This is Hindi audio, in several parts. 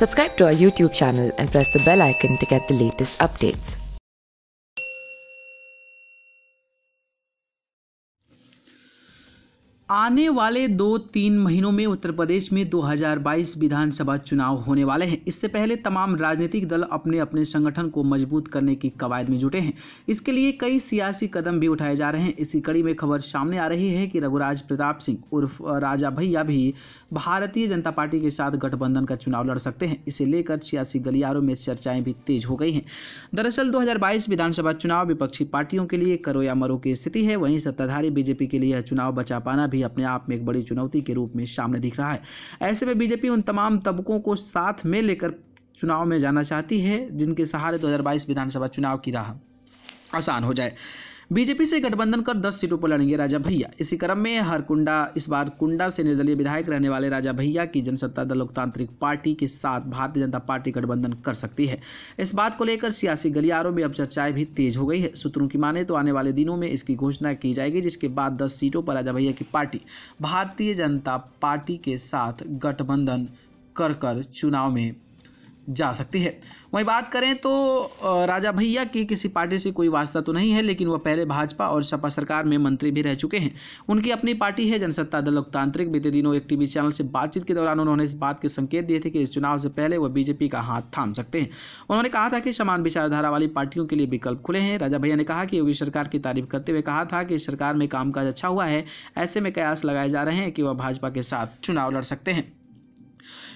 Subscribe to our YouTube channel and press the bell icon to get the latest updates. आने वाले 2-3 महीनों में उत्तर प्रदेश में 2022 विधानसभा चुनाव होने वाले हैं। इससे पहले तमाम राजनीतिक दल अपने अपने संगठन को मजबूत करने की कवायद में जुटे हैं। इसके लिए कई सियासी कदम भी उठाए जा रहे हैं। इसी कड़ी में खबर सामने आ रही है कि रघुराज प्रताप सिंह उर्फ राजा भैया भी भारतीय जनता पार्टी के साथ गठबंधन का चुनाव लड़ सकते हैं। इसे लेकर सियासी गलियारों में चर्चाएं भी तेज हो गई हैं। दरअसल 2022 विधानसभा चुनाव विपक्षी पार्टियों के लिए करो या मरो की स्थिति है। वहीं सत्ताधारी बीजेपी के लिए यह चुनाव बचा पाना भी अपने आप में एक बड़ी चुनौती के रूप में सामने दिख रहा है। ऐसे में बीजेपी उन तमाम तबकों को साथ में लेकर चुनाव में जाना चाहती है जिनके सहारे 2022 विधानसभा चुनाव की राह आसान हो जाए। बीजेपी से गठबंधन कर 10 सीटों पर लड़ेंगे राजा भैया। इसी क्रम में इस बार कुंडा से निर्दलीय विधायक रहने वाले राजा भैया की जनसत्ता दल लोकतांत्रिक पार्टी के साथ भारतीय जनता पार्टी गठबंधन कर सकती है। इस बात को लेकर सियासी गलियारों में अब चर्चाएं भी तेज हो गई है। सूत्रों की माने तो आने वाले दिनों में इसकी घोषणा की जाएगी, जिसके बाद 10 सीटों पर राजा भैया की पार्टी भारतीय जनता पार्टी के साथ गठबंधन कर चुनाव में जा सकती है। वहीं बात करें तो राजा भैया की किसी पार्टी से कोई वास्ता तो नहीं है, लेकिन वह पहले भाजपा और सपा सरकार में मंत्री भी रह चुके हैं। उनकी अपनी पार्टी है जनसत्ता दल लोकतांत्रिक। बीते दिनों एक टीवी चैनल से बातचीत के दौरान उन्होंने इस बात के संकेत दिए थे कि इस चुनाव से पहले वह बीजेपी का हाथ थाम सकते हैं। उन्होंने कहा था कि समान विचारधारा वाली पार्टियों के लिए विकल्प खुले हैं। राजा भैया ने कहा कि योगी सरकार की तारीफ करते हुए कहा था कि इस सरकार में कामकाज अच्छा हुआ है। ऐसे में कयास लगाए जा रहे हैं कि वह भाजपा के साथ चुनाव लड़ सकते हैं।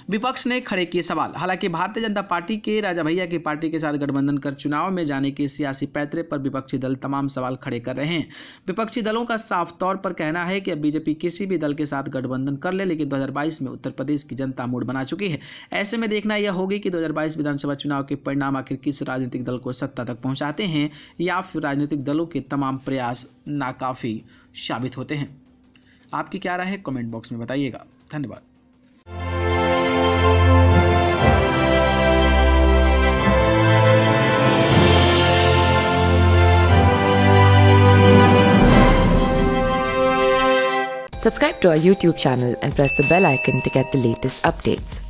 विपक्ष ने खड़े किए सवाल। हालांकि भारतीय जनता पार्टी के राजा भैया की पार्टी के साथ गठबंधन कर चुनाव में जाने के सियासी पैतरे पर विपक्षी दल तमाम सवाल खड़े कर रहे हैं। विपक्षी दलों का साफ तौर पर कहना है कि अब बीजेपी किसी भी दल के साथ गठबंधन कर ले, लेकिन 2022 में उत्तर प्रदेश की जनता मूड बना चुकी है। ऐसे में देखना यह होगी कि 2022 विधानसभा चुनाव के परिणाम आखिर किस राजनीतिक दल को सत्ता तक पहुंचाते हैं या फिर राजनीतिक दलों के तमाम प्रयास नाकाफी साबित होते हैं। आपकी क्या राय है, कमेंट बॉक्स में बताइएगा। धन्यवाद। Subscribe to our YouTube channel and press the bell icon to get the latest updates.